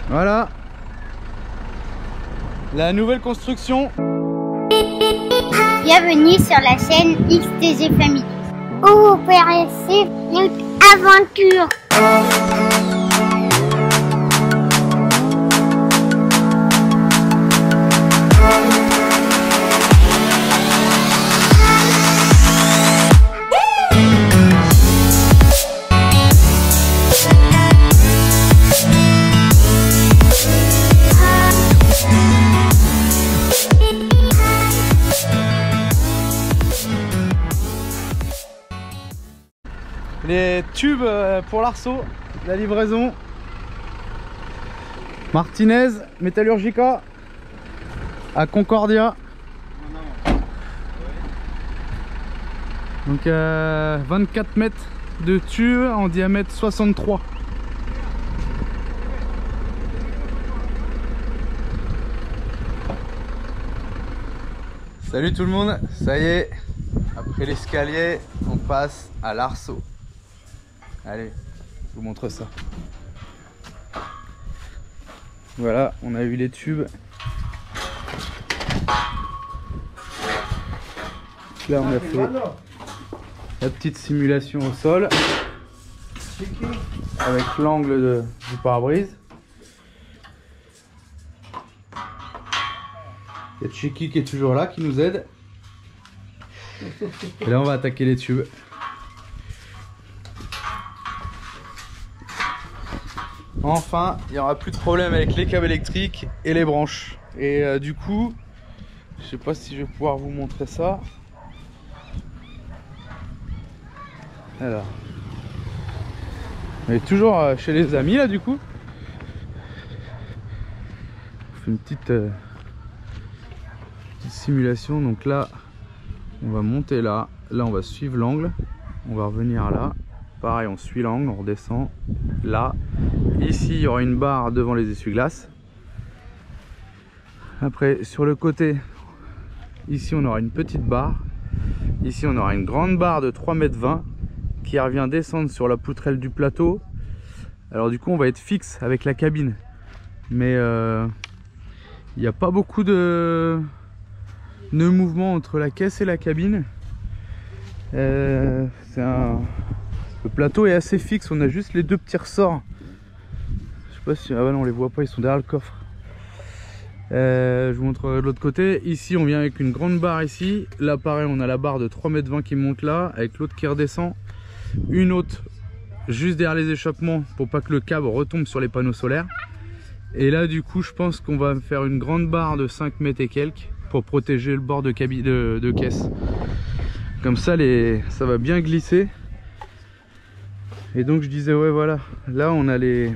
Voilà. La nouvelle construction. Bienvenue sur la chaîne XTG Family, où vous pourrez suivre une aventure. Les tubes pour l'arceau, la livraison. Martinez, Metallurgica à Concordia. Donc 24 mètres de tube en diamètre 63. Salut tout le monde, ça y est, après l'escalier, on passe à l'arceau. Allez, je vous montre ça. Voilà, on a eu les tubes. Là, on a fait la petite simulation au sol avec l'angle du pare-brise. Il y a Chiki qui est toujours là, qui nous aide. Et là, on va attaquer les tubes. Enfin, il n'y aura plus de problème avec les câbles électriques et les branches. Et du coup, je sais pas si je vais pouvoir vous montrer ça. Alors, on est toujours chez les amis là du coup. On fait une petite simulation. Donc là, on va monter là. Là, on va suivre l'angle. On va revenir là. Pareil, on suit l'angle, on redescend là. Ici, il y aura une barre devant les essuie-glaces. Après, sur le côté, ici, on aura une petite barre. Ici, on aura une grande barre de 3,20 m qui revient descendre sur la poutrelle du plateau. Alors du coup, on va être fixe avec la cabine. Mais il n'y a pas beaucoup de mouvement entre la caisse et la cabine. Le plateau est assez fixe, on a juste les deux petits ressorts. Je sais pas si... Ah ouais, non, on les voit pas, ils sont derrière le coffre. Je vous montrerai de l'autre côté. Ici, on vient avec une grande barre ici. Là, pareil, on a la barre de 3,20 m qui monte là, avec l'autre qui redescend. Une autre juste derrière les échappements pour pas que le câble retombe sur les panneaux solaires. Et là, du coup, je pense qu'on va faire une grande barre de 5 mètres et quelques pour protéger le bord de caisse. Comme ça, ça va bien glisser. Et donc je disais, ouais, voilà, là on a les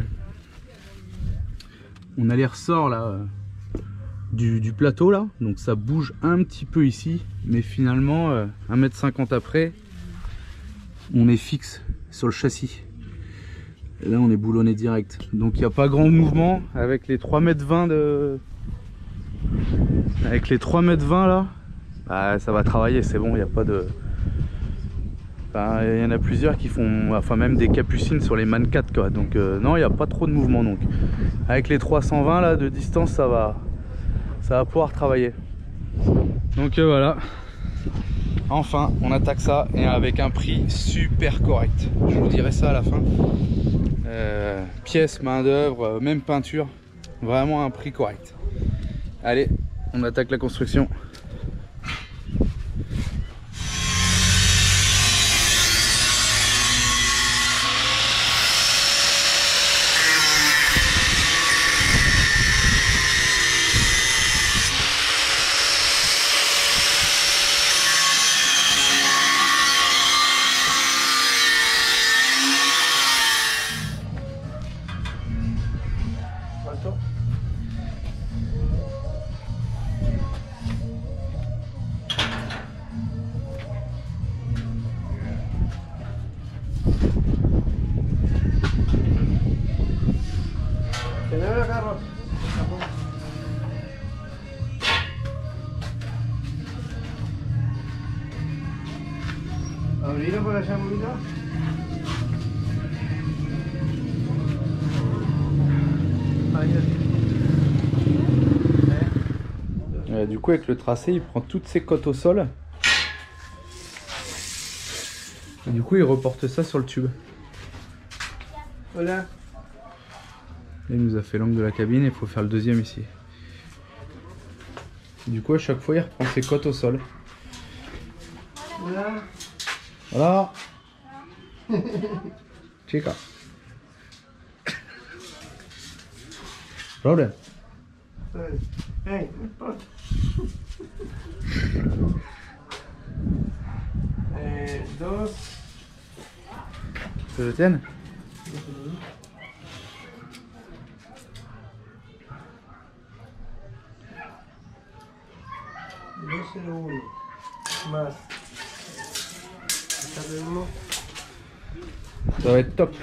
ressorts là du plateau là, donc ça bouge un petit peu ici, mais finalement 1,50 m après on est fixe sur le châssis. Et là on est boulonné direct, donc il n'y a pas grand mouvement avec les 3,20 m avec les 3,20 m là, bah, ça va travailler, c'est bon, il n'y a pas de... Il y en a plusieurs qui font, enfin même des capucines sur les Man 4 quoi. Donc non, il n'y a pas trop de mouvement. Donc avec les 320 là de distance, ça va pouvoir travailler. Donc voilà, enfin on attaque ça et avec un prix super correct. Je vous dirai ça à la fin. Pièces, main d'œuvre, même peinture, vraiment un prix correct. Allez, on attaque la construction. ¿Abrieron para esa bolita? Du coup avec le tracé il prend toutes ses côtes au sol. Et du coup il reporte ça sur le tube. Voilà. Il nous a fait l'angle de la cabine et il faut faire le deuxième ici. Du coup à chaque fois il reprend ses côtes au sol. Voilà. Voilà. Chica. Problem. Hey, dos. Que je tienne? Más. Ça va être top.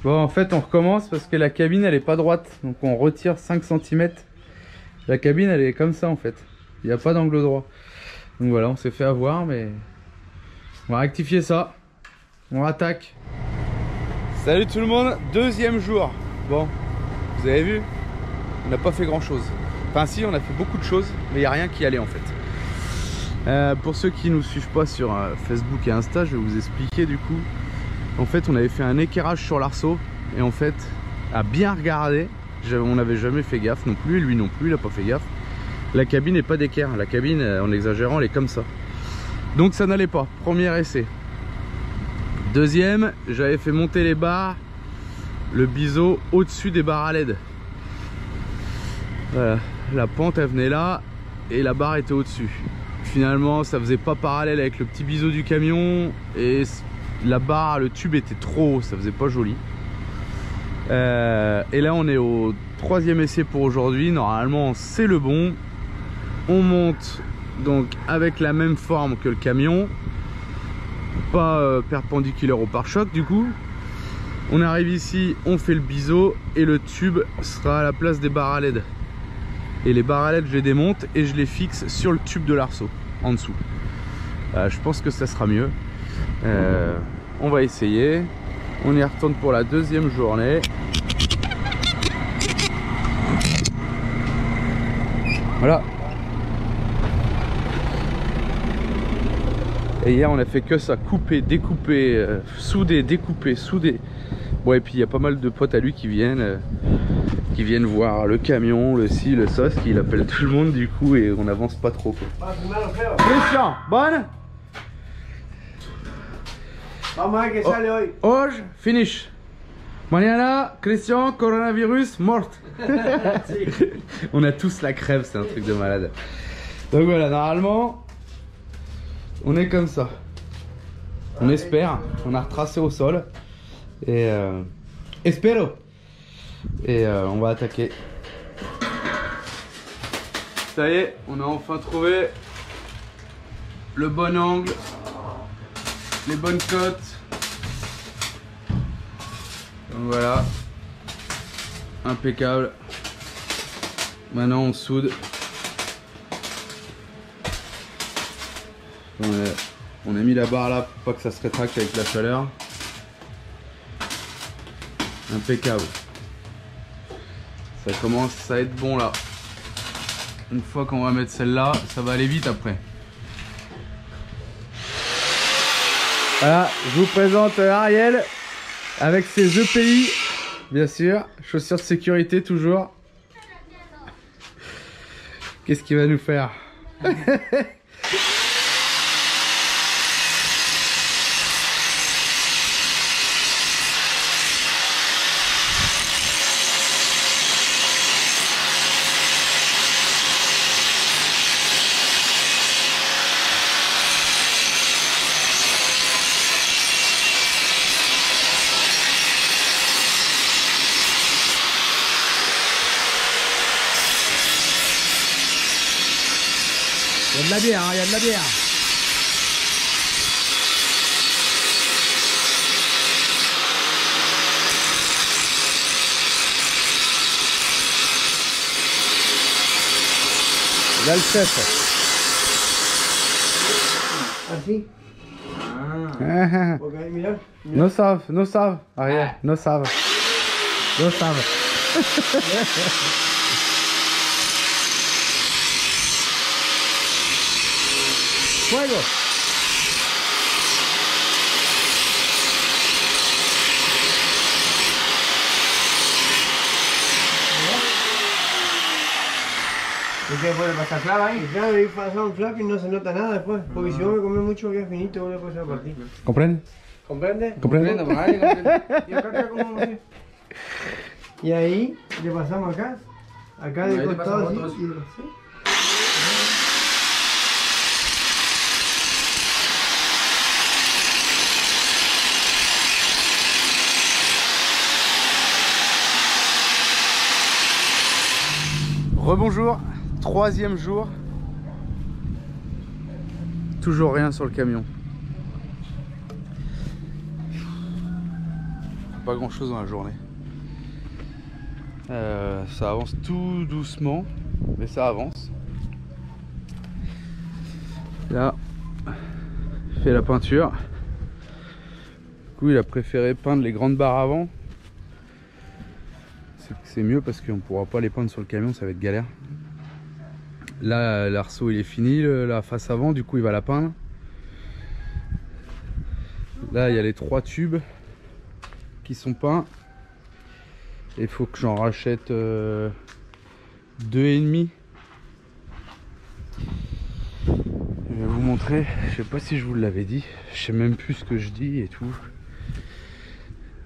Bon en fait on recommence parce que la cabine elle est pas droite, donc on retire 5 cm. La cabine elle est comme ça en fait, il n'y a pas d'angle droit. Donc voilà, on s'est fait avoir, mais on va rectifier ça. On attaque. Salut tout le monde, deuxième jour. Bon, vous avez vu, on n'a pas fait grand chose. Enfin si, on a fait beaucoup de choses, mais il n'y a rien qui allait en fait. Pour ceux qui ne nous suivent pas sur Facebook et Insta, je vais vous expliquer du coup. En fait on avait fait un équerrage sur l'arceau et en fait à bien regarder, on n'avait jamais fait gaffe non plus, lui non plus il n'a pas fait gaffe. La cabine n'est pas d'équerre, la cabine en exagérant elle est comme ça. Donc ça n'allait pas, premier essai. Deuxième, j'avais fait monter les barres, le biseau au-dessus des barres à LED. Voilà, la pente elle venait là et la barre était au-dessus. Finalement ça faisait pas parallèle avec le petit biseau du camion et la barre, le tube était trop haut, ça faisait pas joli. Et là on est au troisième essai pour aujourd'hui. Normalement c'est le bon. On monte donc avec la même forme que le camion, pas perpendiculaire au pare-choc du coup. On arrive ici, on fait le biseau et le tube sera à la place des barres à LED. Et les barres à LED je les démonte et je les fixe sur le tube de l'arceau en dessous. Je pense que ça sera mieux. On va essayer. On y retourne pour la deuxième journée. Voilà. Et hier on a fait que ça, couper, découper, souder, découper, souder. Bon et puis il y a pas mal de potes à lui qui viennent voir le camion, le ci, le ça, qu'il appelle tout le monde du coup et on avance pas trop quoi. Christian, bonne? Vamos a ver qué sale hoy. Hoje, finish. Mañana, Christian, coronavirus, mort. On a tous la crève, c'est un truc de malade. Donc voilà, normalement, on est comme ça. On espère, on a retracé au sol. Et espero. Et on va attaquer. Ça y est, on a enfin trouvé le bon angle. Les bonnes cotes. Donc voilà, impeccable. Maintenant on soude. On a mis la barre là pour pas que ça se rétracte avec la chaleur. Impeccable. Ça commence à être bon là. Une fois qu'on va mettre celle-là, ça va aller vite après. Voilà, je vous présente Ariel avec ses EPI, bien sûr, chaussures de sécurité toujours. Qu'est-ce qu'il va nous faire? Il y a de la bière, hein, il y a de la bière. Là le chef. Así. Ah. Ok, mira. No sabe, no sabe. Arrière, no sabe. No sabe. Fuego. ¿Y qué puede pasar clava ahí? Claro, y pasa un flap y no se nota nada después. Porque si vos me comes mucho que es finito, vos le puedes hacer partir. Comprende? ¿Comprende? Comprende? Y acá como y ahí le pasamos acá. Acá de costado así. ¿Sí? Rebonjour, troisième jour. Toujours rien sur le camion. Pas grand chose dans la journée. Ça avance tout doucement, mais ça avance. Là, il fait la peinture. Du coup, il a préféré peindre les grandes barres avant. C'est mieux parce qu'on ne pourra pas les peindre sur le camion, ça va être galère. Là, l'arceau il est fini, la face avant, du coup il va la peindre. Là, il y a les 3 tubes qui sont peints. Il faut que j'en rachète 2,5. Je vais vous montrer, je sais pas si je vous l'avais dit, je sais même plus ce que je dis et tout.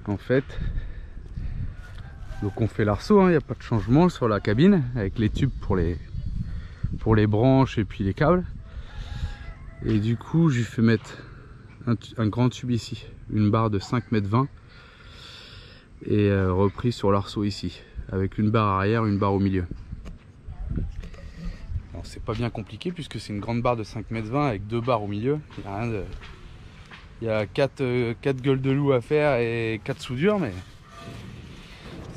En fait, donc on fait l'arceau, il n'y a pas de changement sur la cabine avec les tubes pour les branches et puis les câbles. Et du coup j'ai fait mettre un grand tube ici, une barre de 5,20 m et repris sur l'arceau ici avec une barre arrière, une barre au milieu. Alors c'est pas bien compliqué puisque c'est une grande barre de 5,20 m avec 2 barres au milieu. Il y a 4 gueules de loup à faire et 4 soudures, mais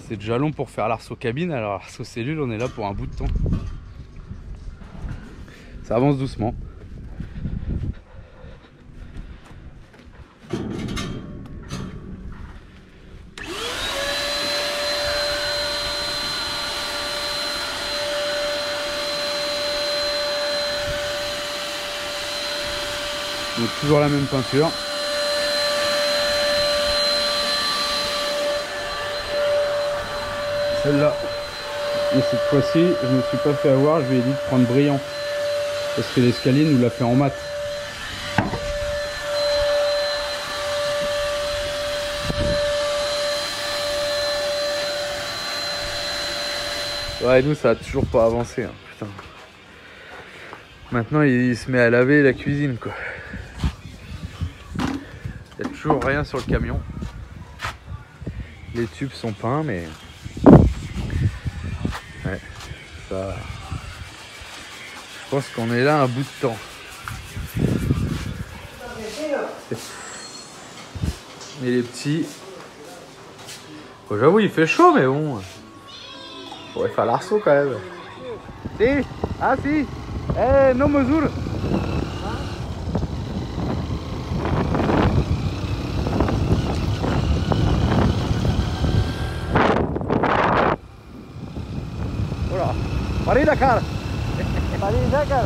c'est déjà long pour faire l'arceau cabine. Alors l'arceau cellule, on est là pour un bout de temps. Ça avance doucement. Donc toujours la même peinture. Celle-là. Et cette fois-ci, je ne me suis pas fait avoir, je lui ai dit de prendre brillant. Parce que l'escalier nous l'a fait en mat. Ouais, nous ça a toujours pas avancé, hein, putain. Maintenant il se met à laver la cuisine, quoi. Il n'y a toujours rien sur le camion. Les tubes sont peints, mais ouais, ça. Je pense qu'on est là un bout de temps. Et les petits. Bon, j'avoue, il fait chaud, mais bon. Faudrait faire l'arceau quand même. Si, ah si. Eh, no mesure. Voilà. Paris Dakar. Paris Dakar.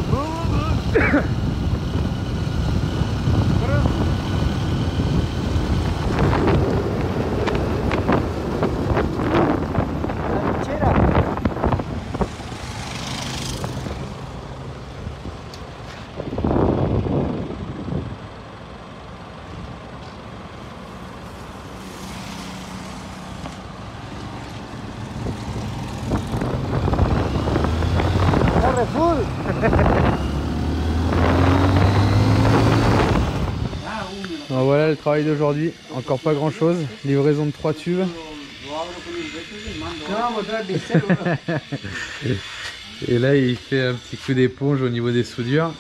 Alors voilà le travail d'aujourd'hui, encore pas grand chose, livraison de 3 tubes. Et là il fait un petit coup d'éponge au niveau des soudures.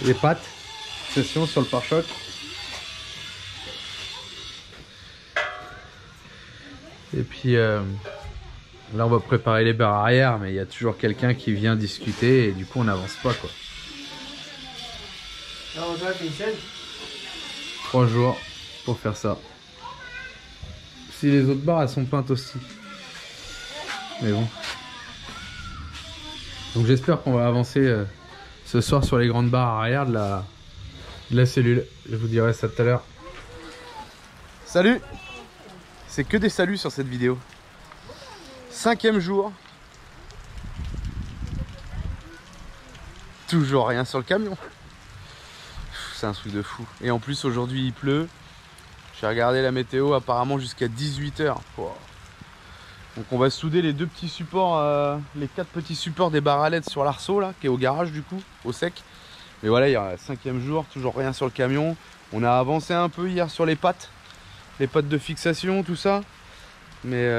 Les pattes, fixation sur le pare-choc. Et puis là on va préparer les barres arrière, mais il y a toujours quelqu'un qui vient discuter et du coup on n'avance pas quoi. 3 jours pour faire ça. Si les autres barres elles sont peintes aussi. Mais bon. Donc j'espère qu'on va avancer ce soir sur les grandes barres arrière de la cellule. Je vous dirai ça tout à l'heure. Salut! C'est que des saluts sur cette vidéo. 5e jour. Toujours rien sur le camion. C'est un truc de fou. Et en plus aujourd'hui il pleut. J'ai regardé la météo, apparemment jusqu'à 18 h. Wow. Donc on va souder les 2 petits supports, les 4 petits supports des barres à LED sur l'arceau là, qui est au garage du coup, au sec. Mais voilà, il y a un 5e jour, toujours rien sur le camion. On a avancé un peu hier sur les pattes de fixation, tout ça. Mais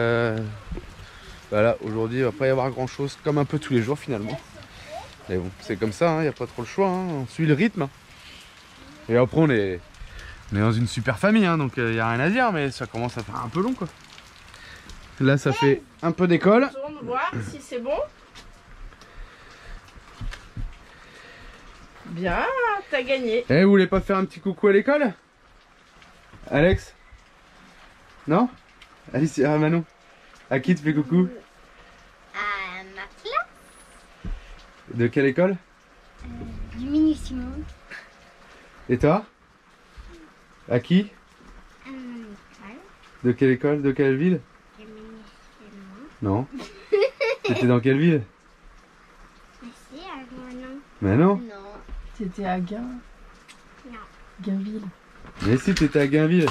voilà, aujourd'hui il va pas y avoir grand chose, comme un peu tous les jours finalement. Mais bon, c'est comme ça, il n'y a pas trop le choix, hein. On suit le rythme. Et après on est dans une super famille, hein, donc il n'y a rien à dire, mais ça commence à faire un peu long quoi. Là ça fait un peu d'école. On tourne voir si c'est bon. Bien, t'as gagné. Eh, vous voulez pas faire un petit coucou à l'école? Alex? Non? Alice, ah Manon. À qui tu fais coucou? À ma classe. De quelle école? Du Mini-Simon. Et toi? À qui? De quelle école? De quelle ville? Non. T'étais dans quelle ville? Mais non. Non. T'étais à Gain. Non. Gainville. Mais si, t'étais à Gainville.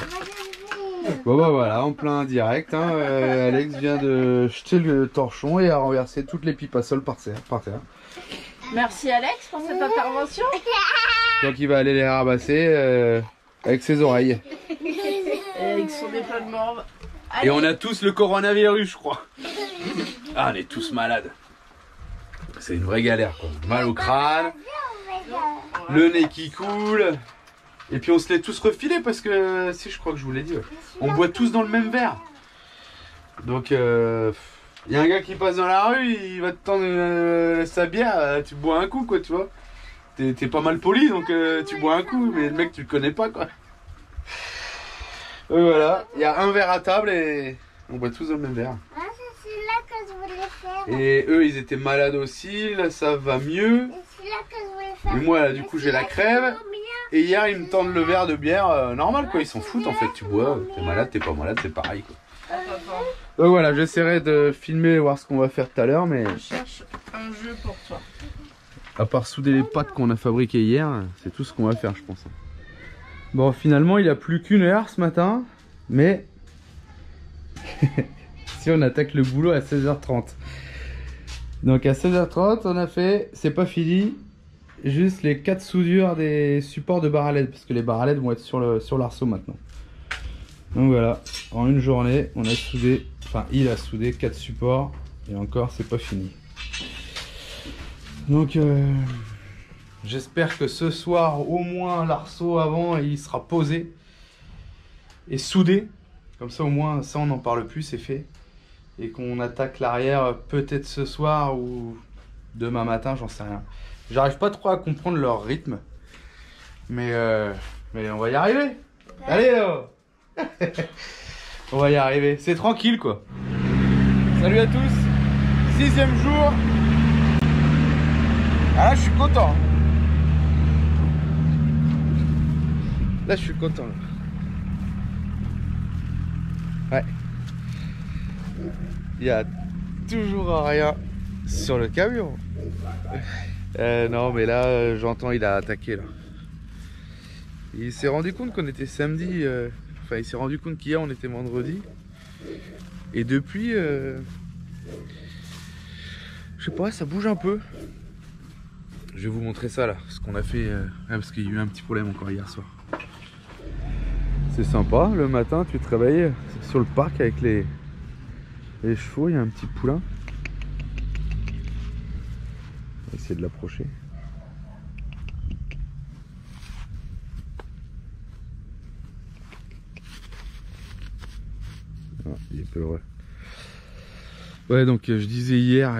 Bon bah voilà, en plein direct, hein, Alex vient de jeter le torchon et a renversé toutes les pipes à sol par terre. Merci Alex pour cette intervention. Donc il va aller les ramasser avec ses oreilles. Et avec son déploiement. Et on a tous le coronavirus, je crois. Ah, on est tous malades. C'est une vraie galère, quoi. Mal au crâne, le nez qui coule. Et puis on se l'est tous refilé parce que, si je crois que je vous l'ai dit, ouais. On boit tous dans le même verre. Donc, y a un gars qui passe dans la rue, il va te tendre sa bière, tu bois un coup, quoi, tu vois. T'es pas mal poli, donc tu bois un coup, mais le mec, tu le connais pas, quoi. Voilà, il y a un verre à table et on boit tous dans le même verre. Ah, c'est celui-là que je voulais faire. Et eux, ils étaient malades aussi, là, ça va mieux. C'est celui-là que je voulais faire. Et moi, là, du coup, j'ai la crève. Et hier, ils me tendent le verre de bière normal, quoi. Ils s'en foutent, en fait. Tu bois, t'es malade, t'es pas malade, c'est pareil, quoi. Donc voilà, j'essaierai de filmer et voir ce qu'on va faire tout à l'heure, mais... Je cherche un jeu pour toi. À part souder les pattes qu'on a fabriquées hier, c'est tout ce qu'on va faire, je pense. Bon, finalement, il n'y a plus qu'une heure ce matin, mais... si on attaque le boulot à 16h30. Donc à 16h30, on a fait... C'est pas fini. Juste les 4 soudures des supports de barres à LED, parce que les barres à LED vont être sur l'arceau maintenant. Donc voilà, en une journée, on a soudé, enfin il a soudé 4 supports, et encore c'est pas fini. Donc j'espère que ce soir, au moins l'arceau avant, il sera posé et soudé. Comme ça au moins, ça on n'en parle plus, c'est fait. Et qu'on attaque l'arrière peut-être ce soir ou demain matin, j'en sais rien. J'arrive pas trop à comprendre leur rythme. Mais on va y arriver. Allez là. On va y arriver. C'est tranquille quoi. Salut à tous. 6e jour. Ah là je suis content. Là je suis content. Là. Ouais. Il y a toujours rien sur le camion. Non mais là j'entends il a attaqué là. Il s'est rendu compte qu'on était samedi, enfin il s'est rendu compte qu'hier on était vendredi. Et depuis, je sais pas, ça bouge un peu. Je vais vous montrer ça là, ce qu'on a fait, parce qu'il y a eu un petit problème encore hier soir. C'est sympa, le matin tu te réveilles sur le parc avec les chevaux, il y a un petit poulain. On va essayer de l'approcher. Ah, il est peureux. Ouais, donc je disais hier,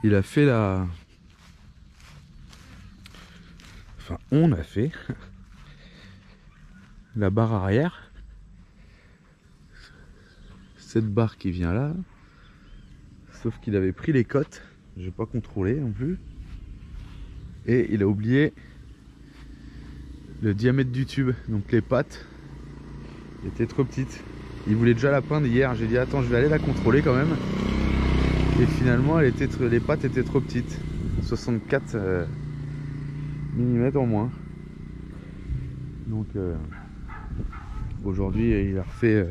il a fait la... Enfin, on a fait la barre arrière. Cette barre qui vient là. Sauf qu'il avait pris les cotes. J'ai pas contrôlé non plus. Et il a oublié le diamètre du tube. Donc les pattes étaient trop petites. Il voulait déjà la peindre hier. J'ai dit attends, je vais aller la contrôler quand même. Et finalement les pattes étaient trop petites. 64 mm en moins. Donc aujourd'hui il a refait...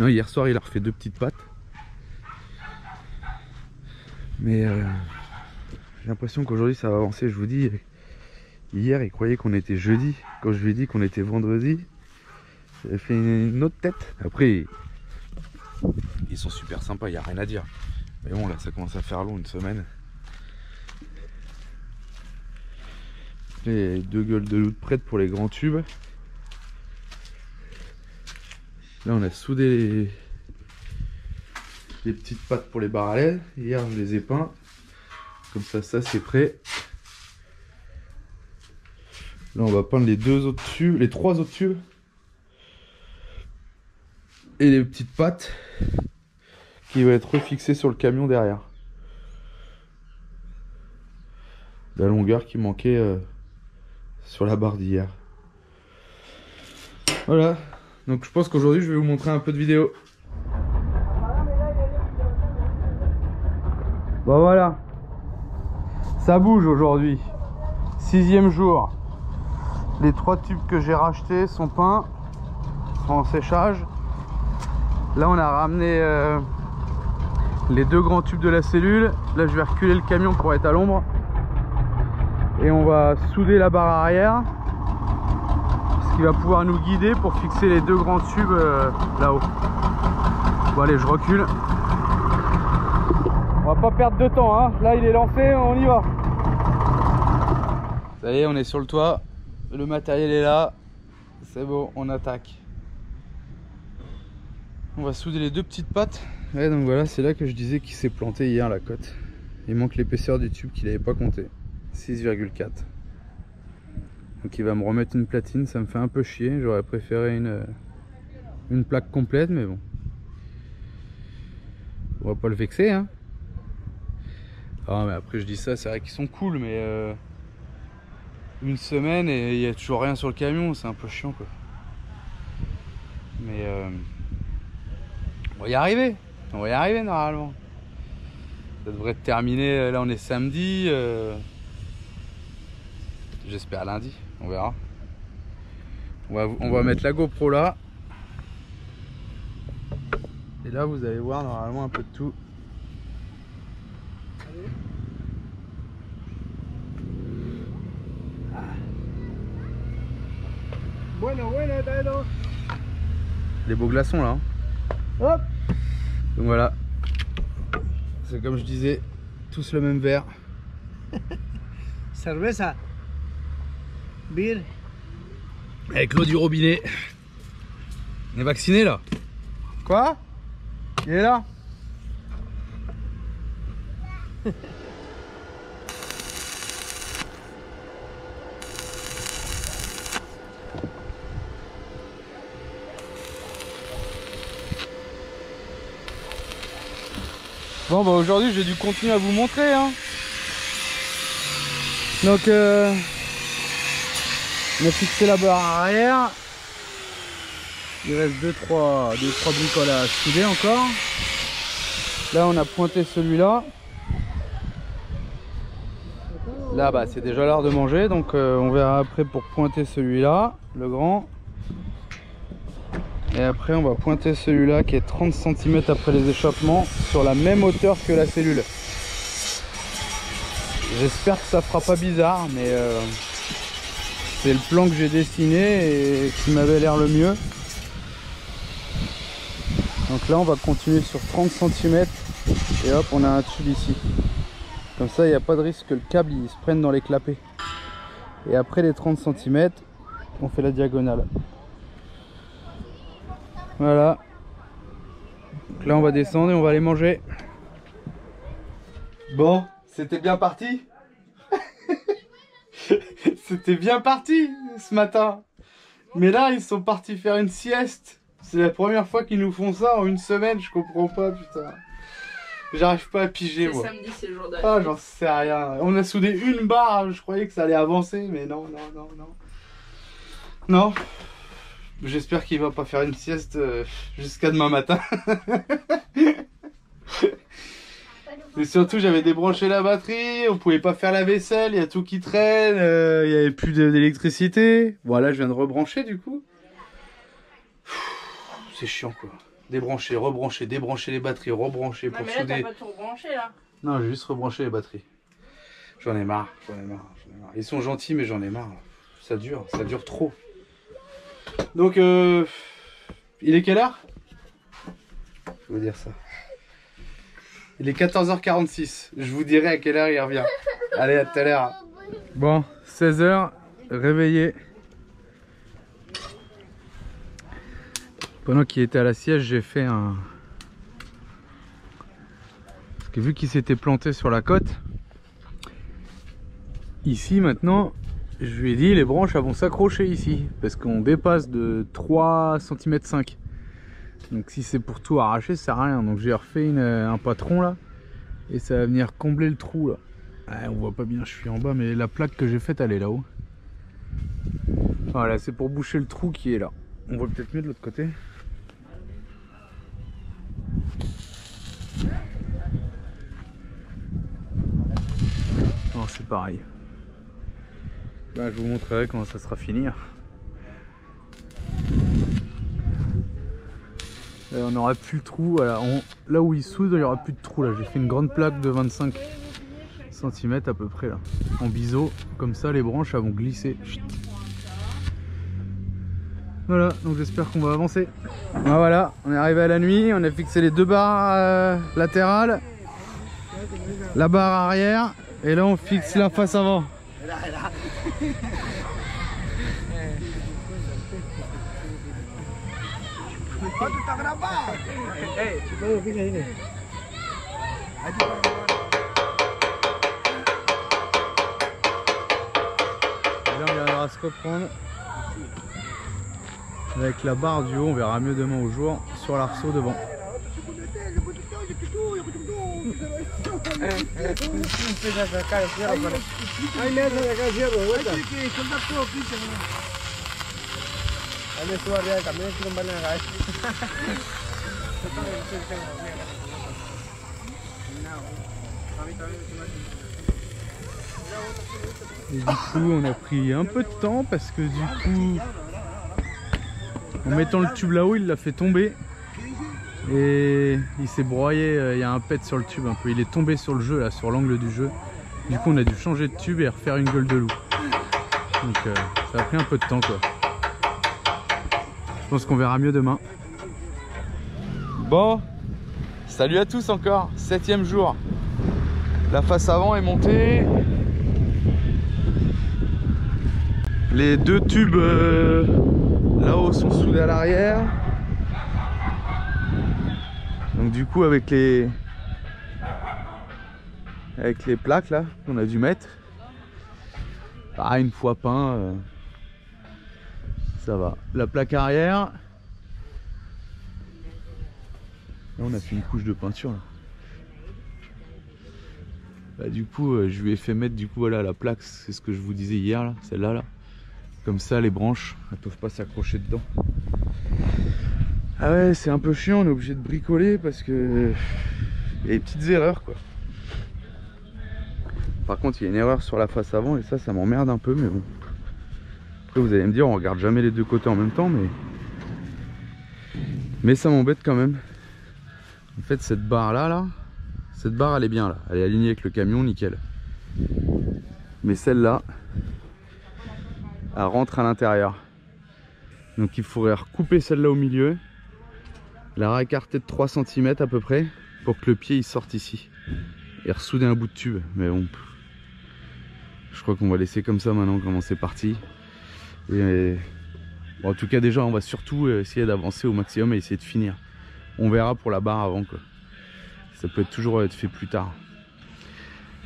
Non, hier soir il a refait 2 petites pattes. Mais j'ai l'impression qu'aujourd'hui ça va avancer. Je vous dis, hier il croyait qu'on était jeudi. Quand je lui ai dit qu'on était vendredi, il a fait une autre tête. Après ils sont super sympas, il n'y a rien à dire. Mais bon, là ça commence à faire long, une semaine. Les 2 gueules de loutre prêtes pour les grands tubes. Là on a soudé les petites pattes pour les barres à LED. Hier je les ai peints. Comme ça c'est prêt. Là on va peindre les 2 autres tubes, les 3 autres tubes. Et les petites pattes qui vont être refixées sur le camion derrière. La longueur qui manquait sur la barre d'hier. Voilà. Donc je pense qu'aujourd'hui je vais vous montrer un peu de vidéo. Bon voilà. Ça bouge aujourd'hui. 6e jour. Les 3 tubes que j'ai rachetés sont peints, sont en séchage. Là on a ramené les 2 grands tubes de la cellule. Là je vais reculer le camion pour être à l'ombre. Et on va souder la barre arrière. Ce qui va pouvoir nous guider pour fixer les 2 grands tubes là-haut. Bon allez, je recule. On va pas perdre de temps, hein. Là il est lancé, on y va. Ça y est, on est sur le toit. Le matériel est là. C'est bon, on attaque. On va souder les 2 petites pattes. Ouais, donc voilà, c'est là que je disais qu'il s'est planté hier la cote. Il manque l'épaisseur du tube qu'il n'avait pas compté. 6,4. Donc il va me remettre une platine, ça me fait un peu chier. J'aurais préféré une plaque complète, mais bon. On va pas le vexer, hein. Ah, mais après je dis ça, c'est vrai qu'ils sont cool, mais une semaine et il n'y a toujours rien sur le camion, c'est un peu chiant quoi. Mais on va y arriver. On va y arriver normalement. Ça devrait être terminé, là on est samedi. J'espère lundi, on verra. On va mettre la GoPro là. Et là vous allez voir normalement un peu de tout. Les beaux glaçons là. Hop. Donc voilà. C'est comme je disais, tous le même verre. Cerveza. Beer. Avec l'eau du robinet. On est vacciné là. Quoi? Il est là. Bon bah aujourd'hui j'ai dû continuer à vous montrer hein. Donc on a fixé la barre arrière. Il reste 2-3 bricoles à souder encore. Là on a pointé celui-là. Là bah c'est déjà l'heure de manger, donc on verra après pour pointer celui-là, le grand. Et après on va pointer celui-là qui est 30 cm après les échappements sur la même hauteur que la cellule. J'espère que ça fera pas bizarre, mais c'est le plan que j'ai dessiné et qui m'avait l'air le mieux. Donc là on va continuer sur 30 cm et hop on a un tube ici. Comme ça il n'y a pas de risque que le câble il se prenne dans les clapets. Et après les 30 cm, on fait la diagonale. Voilà. Donc là on va descendre et on va aller manger. Bon, c'était bien parti. C'était bien parti ce matin. Mais là ils sont partis faire une sieste. C'est la première fois qu'ils nous font ça en une semaine, je comprends pas, putain. J'arrive pas à piger, moi. Samedi, c'est le jour de la Ah, j'en sais rien. On a soudé une barre, je croyais que ça allait avancer, mais non, non, non, non. Non. J'espère qu'il va pas faire une sieste jusqu'à demain matin. Mais surtout, j'avais débranché la batterie, on pouvait pas faire la vaisselle, il y a tout qui traîne, il y avait plus d'électricité. Voilà, je viens de rebrancher du coup. C'est chiant quoi. Débrancher, rebrancher, débrancher les batteries, rebrancher pour souder. Mais là, t'as pas tout rebranché là. Non, j'ai juste rebranché les batteries. J'en ai marre, j'en ai marre, j'en ai marre. Ils sont gentils, mais j'en ai marre. Ça dure trop. Donc, il est quelle heure? Je vais vous dire ça. Il est 14h46. Je vous dirai à quelle heure il revient. Allez, à tout à l'heure. Bon, 16h, réveillé. Pendant qu'il était à la sieste, j'ai fait un... Parce que vu qu'il s'était planté sur la côte, ici maintenant, je lui ai dit les branches elles vont s'accrocher ici. Parce qu'on dépasse de 3,5 cm. Donc si c'est pour tout arracher, ça sert à rien. Donc j'ai refait un patron là. Et ça va venir combler le trou là. Ah, on voit pas bien, je suis en bas, mais la plaque que j'ai faite elle est là-haut. Voilà, c'est pour boucher le trou qui est là. On voit peut-être mieux de l'autre côté. Non, c'est pareil. Là, je vous montrerai comment ça sera fini. Là, on n'aura plus le trou. Voilà. Là où il soude, il n'y aura plus de trou. Là, j'ai fait une grande plaque de 25 cm à peu près là, en biseau. Comme ça, les branches elles vont glisser. Chut. Voilà, donc j'espère qu'on va avancer. Ah, voilà, on est arrivé à la nuit. On a fixé les deux barres latérales, la barre arrière, et là on fixe la face avant. Et là on viendra se reprendre avec la barre du haut, on verra mieux demain au jour, sur l'arceau devant. Et du coup on a pris un peu de temps parce que du coup en mettant le tube là-haut il l'a fait tomber et il s'est broyé, il y a un pet sur le tube un peu, il est tombé sur le jeu là, sur l'angle du jeu. Du coup on a dû changer de tube et refaire une gueule de loup. Donc ça a pris un peu de temps quoi. Je pense qu'on verra mieux demain. Bon, salut à tous encore, 7e jour. La face avant est montée. Les deux tubes là-haut sont soudés à l'arrière. Donc du coup avec les plaques là qu'on a dû mettre, une fois peint, ça va. La plaque arrière, là on a fait une couche de peinture là. Bah, du coup je lui ai fait mettre du coup voilà la plaque, c'est ce que je vous disais hier là, celle-là là. Comme ça les branches elles peuvent pas s'accrocher dedans. Ah ouais, c'est un peu chiant, on est obligé de bricoler parce que il y a des petites erreurs quoi. Par contre il y a une erreur sur la face avant et ça m'emmerde un peu, mais bon. Après vous allez me dire on regarde jamais les deux côtés en même temps, mais ça m'embête quand même. En fait cette barre là, cette barre elle est bien là, elle est alignée avec le camion, nickel. Mais celle-là, elle rentre à l'intérieur. Donc il faudrait recouper celle-là au milieu, la réécarter de 3 cm à peu près, pour que le pied il sorte ici. et ressouder un bout de tube. Mais bon, je crois qu'on va laisser comme ça maintenant, comment c'est parti. Et bon, en tout cas déjà on va surtout essayer d'avancer au maximum et essayer de finir. On verra pour la barre avant quoi. Ça peut toujours être fait plus tard.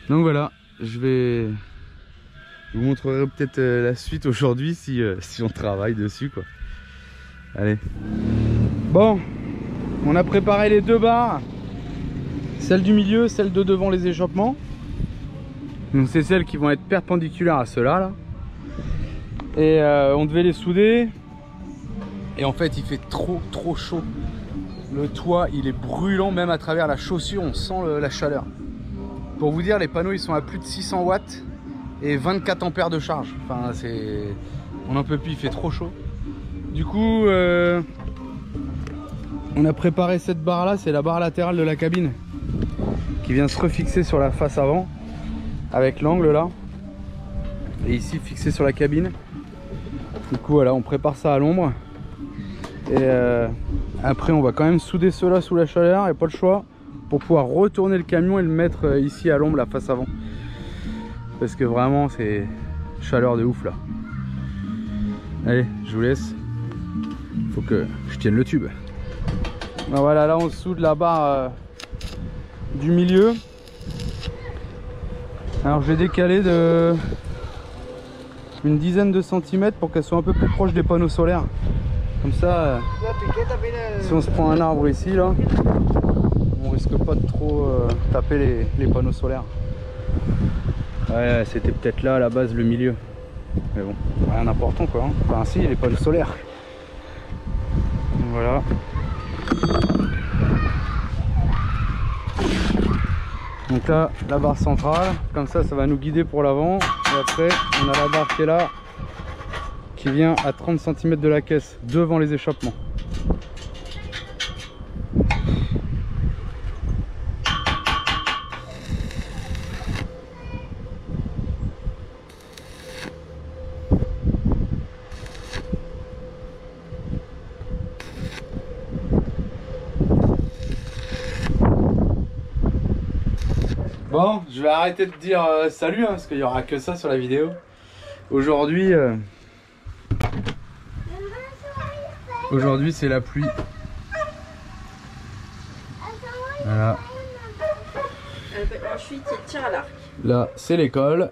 Donc voilà, je vous montrerai peut-être la suite aujourd'hui si on travaille dessus quoi. Allez. Bon, on a préparé les deux barres. Celle du milieu, celle de devant les échappements. Donc c'est celles qui vont être perpendiculaires à ceux-là là. Et on devait les souder. Et en fait il fait trop chaud. Le toit il est brûlant, même à travers la chaussure on sent la chaleur. Pour vous dire, les panneaux ils sont à plus de 600 watts et 24 ampères de charge. Enfin c'est... on n'en peut plus, il fait trop chaud. Du coup on a préparé cette barre là, c'est la barre latérale de la cabine qui vient se refixer sur la face avant avec l'angle là. Et ici fixé sur la cabine. Du coup voilà, on prépare ça à l'ombre. Et après on va quand même souder ceux-là sous la chaleur, et pas le choix, pour pouvoir retourner le camion et le mettre ici à l'ombre, la face avant. Parce que vraiment c'est chaleur de ouf là. Allez, je vous laisse. Faut que je tienne le tube. Ben voilà, là on soude la barre du milieu. Alors j'ai décalé de une dizaine de centimètres pour qu'elle soit un peu plus proche des panneaux solaires. Comme ça, si on se prend un arbre ici, là, on risque pas de trop taper les panneaux solaires. Ouais, c'était peut-être là à la base le milieu. Mais bon, rien d'important quoi. Hein. Enfin si, les panneaux solaires. Voilà. Donc là, la barre centrale, comme ça va nous guider pour l'avant. Et après, on a la barre qui est là, qui vient à 30 cm de la caisse, devant les échappements. Bon, je vais arrêter de dire salut, hein, parce qu'il n'y aura que ça sur la vidéo. Aujourd'hui, c'est la pluie. Voilà. Ensuite, il tire à l'arc. Là, c'est l'école.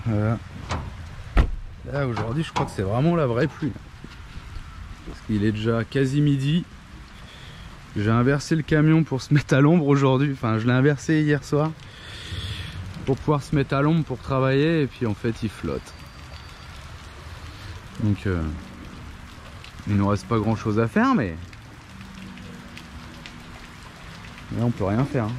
Voilà. Là, aujourd'hui, je crois que c'est vraiment la vraie pluie. Parce qu'il est déjà quasi midi. J'ai inversé le camion pour se mettre à l'ombre aujourd'hui. Enfin, je l'ai inversé hier soir pour pouvoir se mettre à l'ombre pour travailler. Et puis en fait, il flotte. Donc, il nous reste pas grand chose à faire, mais là, on peut rien faire. Hein.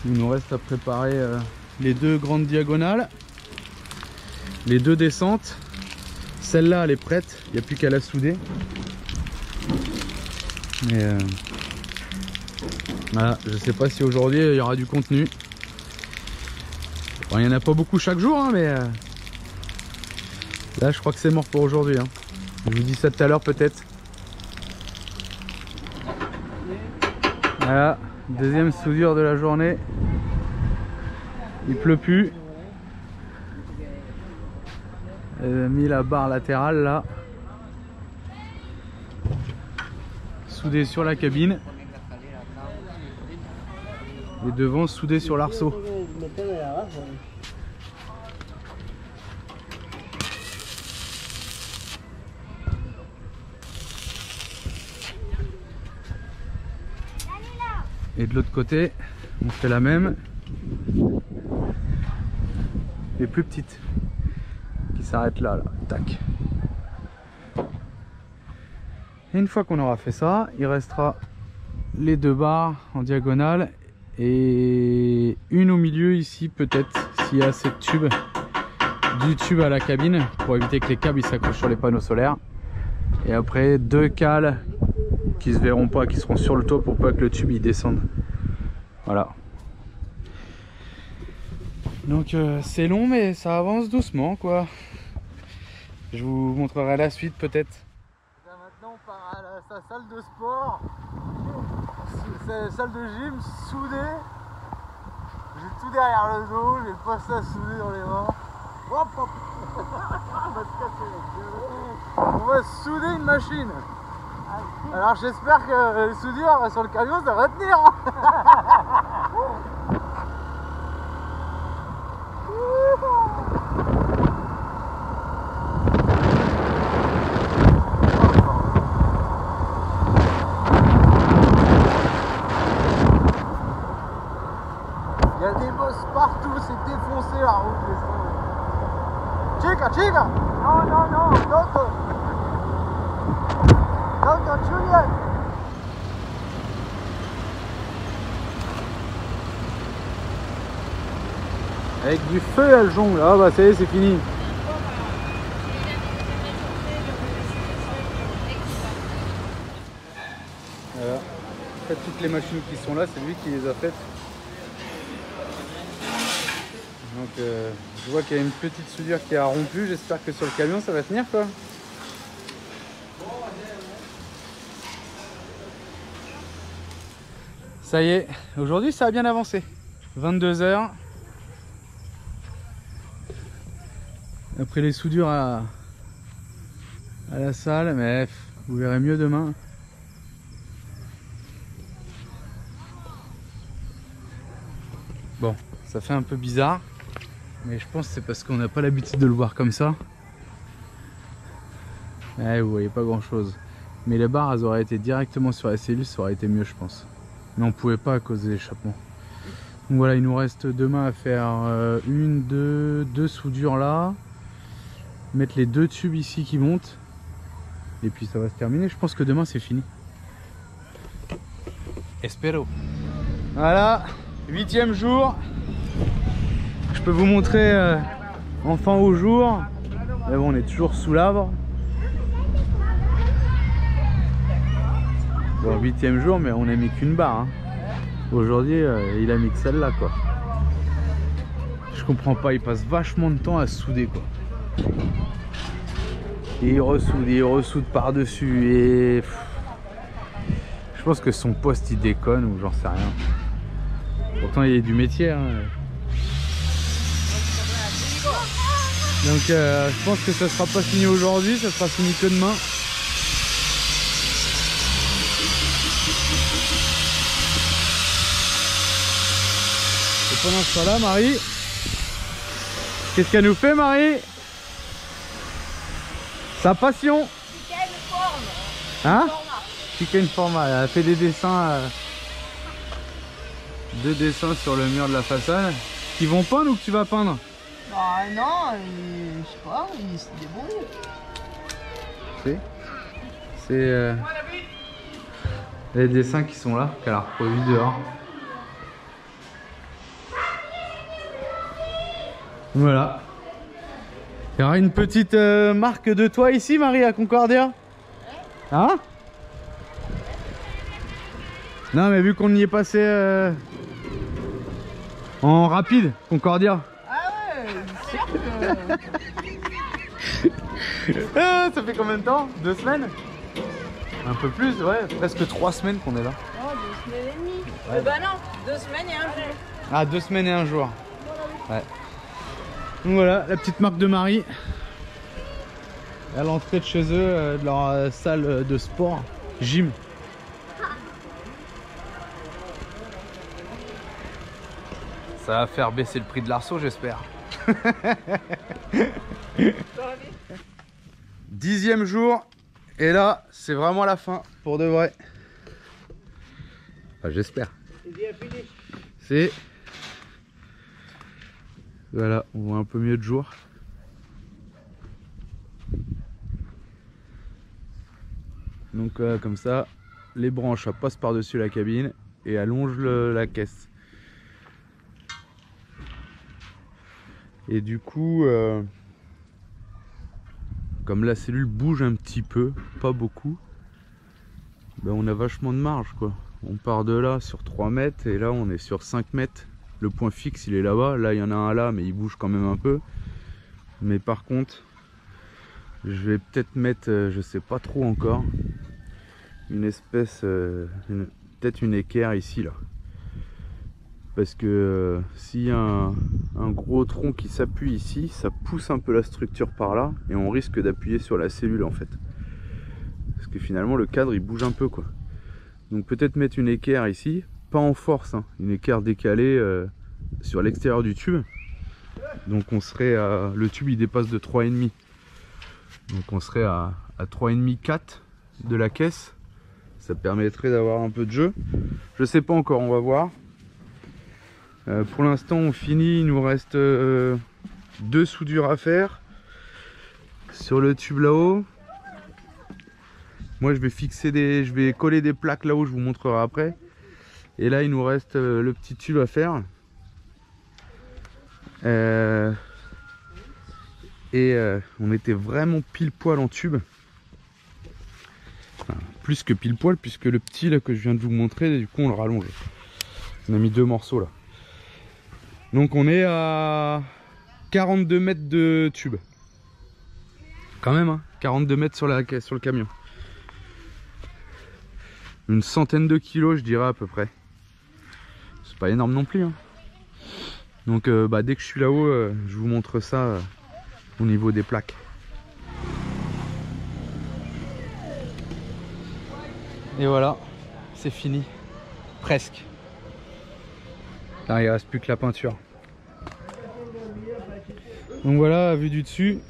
Il nous reste à préparer les deux grandes diagonales, les deux descentes. Celle-là, elle est prête, il n'y a plus qu'à la souder. Mais voilà, je sais pas si aujourd'hui il y aura du contenu. Bon, il n'y en a pas beaucoup chaque jour, hein, mais là je crois que c'est mort pour aujourd'hui. Hein. Je vous dis ça tout à l'heure peut-être. Voilà, deuxième soudure de la journée. Il pleut plus. J'ai mis la barre latérale là. Soudée sur la cabine. Et devant soudé sur l'arceau. Et de l'autre côté, on fait la même. Mais plus petite. Qui s'arrête là, tac. Et une fois qu'on aura fait ça, il restera les deux barres en diagonale et une au milieu ici peut-être, s'il y a assez de tubes, du tube à la cabine pour éviter que les câbles s'accrochent sur les panneaux solaires. Et après deux cales qui se verront pas, qui seront sur le toit pour pas que le tube il descende. Voilà. Donc c'est long mais ça avance doucement quoi. Je vous montrerai la suite peut-être. Maintenant on part à sa salle de sport, salle de gym soudée. J'ai tout derrière le dos, j'ai le poste à souder dans les mains. Hop hop. On va se casser la gueule. On va souder une machine. Alors j'espère que les soudures sur le camion ça va tenir. Il y a des bosses partout, c'est défoncé la route. Chica, chica! Non, non, non, d'autres! D'autres, Juliette! Avec du feu elle jongle. Ah bah ça y est, c'est fini. Voilà. En fait, toutes les machines qui sont là, c'est lui qui les a faites. Donc je vois qu'il y a une petite soudure qui a rompu. J'espère que sur le camion ça va tenir quoi. Ça y est, aujourd'hui ça a bien avancé. 22 h. Après les soudures à la salle, mais vous verrez mieux demain. Bon, ça fait un peu bizarre, mais je pense que c'est parce qu'on n'a pas l'habitude de le voir comme ça. Ouais, vous voyez pas grand chose. Mais les barres, elles auraient été directement sur la cellule, ça aurait été mieux je pense. Mais on pouvait pas à cause de l'échappement. Donc voilà, il nous reste demain à faire deux soudures là. Mettre les 2 tubes ici qui montent. Et puis ça va se terminer. Je pense que demain c'est fini. Espero. Voilà, 8e jour. Je peux vous montrer enfin au jour. Mais bon, on est toujours sous l'arbre. Bon, 8e jour, mais on a mis qu'une barre. Hein. Aujourd'hui, il a mis que celle-là, quoi. Je comprends pas, il passe vachement de temps à souder, quoi. Et il ressoude par-dessus. Et je pense que son poste, il déconne ou j'en sais rien. Pourtant, il est du métier. Hein. Donc, je pense que ça sera pas fini aujourd'hui, ça sera fini que demain. Et pendant ce temps-là, Marie, qu'est-ce qu'elle nous fait, Marie? Sa passion. Chicken forme. Hein? Chicken format. Elle a fait des dessins. 2 dessins sur le mur de la façade. Qui vont peindre ou que tu vas peindre? Bah non, je sais pas, il se débrouille. C'est les dessins qui sont là, qu'elle a reproduits dehors. Voilà. Il y aura une petite marque de toi ici, Marie, à Concordia. Hein? Non, mais vu qu'on y est passé en rapide, Concordia. Ah ouais, sûr que... Ça fait combien de temps? 2 semaines? Un peu plus, ouais, presque 3 semaines qu'on est là. Non, 2 semaines et demie. Ouais. Bah non, 2 semaines et 1 jour. Ah, 2 semaines et 1 jour. Ouais. Donc voilà, la petite marque de Marie. À l'entrée de chez eux, de leur salle de sport, gym. Ça va faire baisser le prix de l'arceau, j'espère. 10e jour. Et là, c'est vraiment la fin, pour de vrai. Enfin, j'espère. C'est... Voilà, on voit un peu mieux de jour. Donc comme ça, les branches passent par-dessus la cabine et allongent la caisse. Et du coup, comme la cellule bouge un petit peu, pas beaucoup, ben on a vachement de marge quoi. On part de là sur 3 mètres et là on est sur 5 mètres. Le point fixe il est là-bas, là il y en a un là mais il bouge quand même un peu. Mais par contre, Je vais peut-être mettre, je sais pas trop encore, une espèce, peut-être une équerre ici là. Parce que s'il y a un gros tronc qui s'appuie ici, ça pousse un peu la structure par là et on risque d'appuyer sur la cellule en fait. Parce que finalement le cadre il bouge un peu quoi. Donc peut-être mettre une équerre ici, pas en force, hein, une équerre décalée sur l'extérieur du tube. Donc on serait à, le tube il dépasse de 3,5. Donc on serait à 3,5, 4 de la caisse. Ça permettrait d'avoir un peu de jeu. Je sais pas encore, on va voir. Pour l'instant on finit, il nous reste 2 soudures à faire sur le tube là-haut. Moi je vais fixer je vais coller des plaques là-haut, je vous montrerai après. Et là il nous reste le petit tube à faire. On était vraiment pile poil en tube. Enfin, plus que pile poil, puisque le petit là que je viens de vous montrer, du coup on le rallonge. On a mis 2 morceaux là. Donc on est à 42 mètres de tube. Quand même, hein, 42 mètres sur le camion. Une centaine de kilos, je dirais à peu près. C'est pas énorme non plus. Hein. Donc dès que je suis là-haut, je vous montre ça au niveau des plaques. Et voilà, c'est fini. Presque. Là, il ne reste plus que la peinture. Donc voilà, vue du dessus.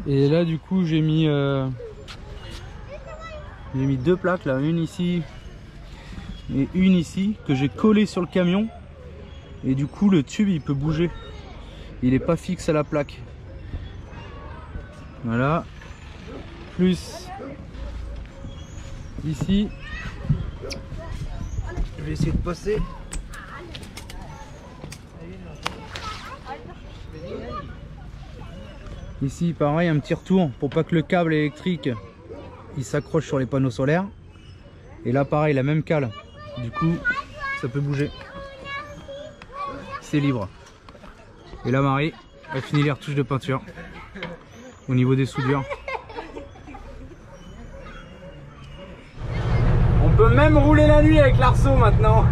Et là, du coup, j'ai mis 2 plaques là, une ici et une ici que j'ai collé sur le camion. Et du coup, le tube il peut bouger. Il n'est pas fixe à la plaque. Voilà. Plus ici. Je vais essayer de passer. Ici pareil, un petit retour pour pas que le câble électrique il s'accroche sur les panneaux solaires. Et là pareil, la même cale. Du coup ça peut bouger. C'est libre. Et là Marie a fini les retouches de peinture au niveau des soudures. On peut même rouler la nuit avec l'arceau maintenant.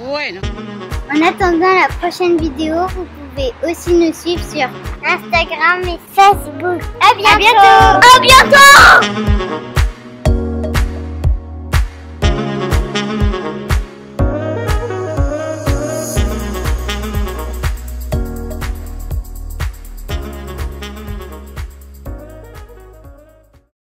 Bueno. En attendant la prochaine vidéo, vous pouvez aussi nous suivre sur Instagram et Facebook. À bientôt. À bientôt.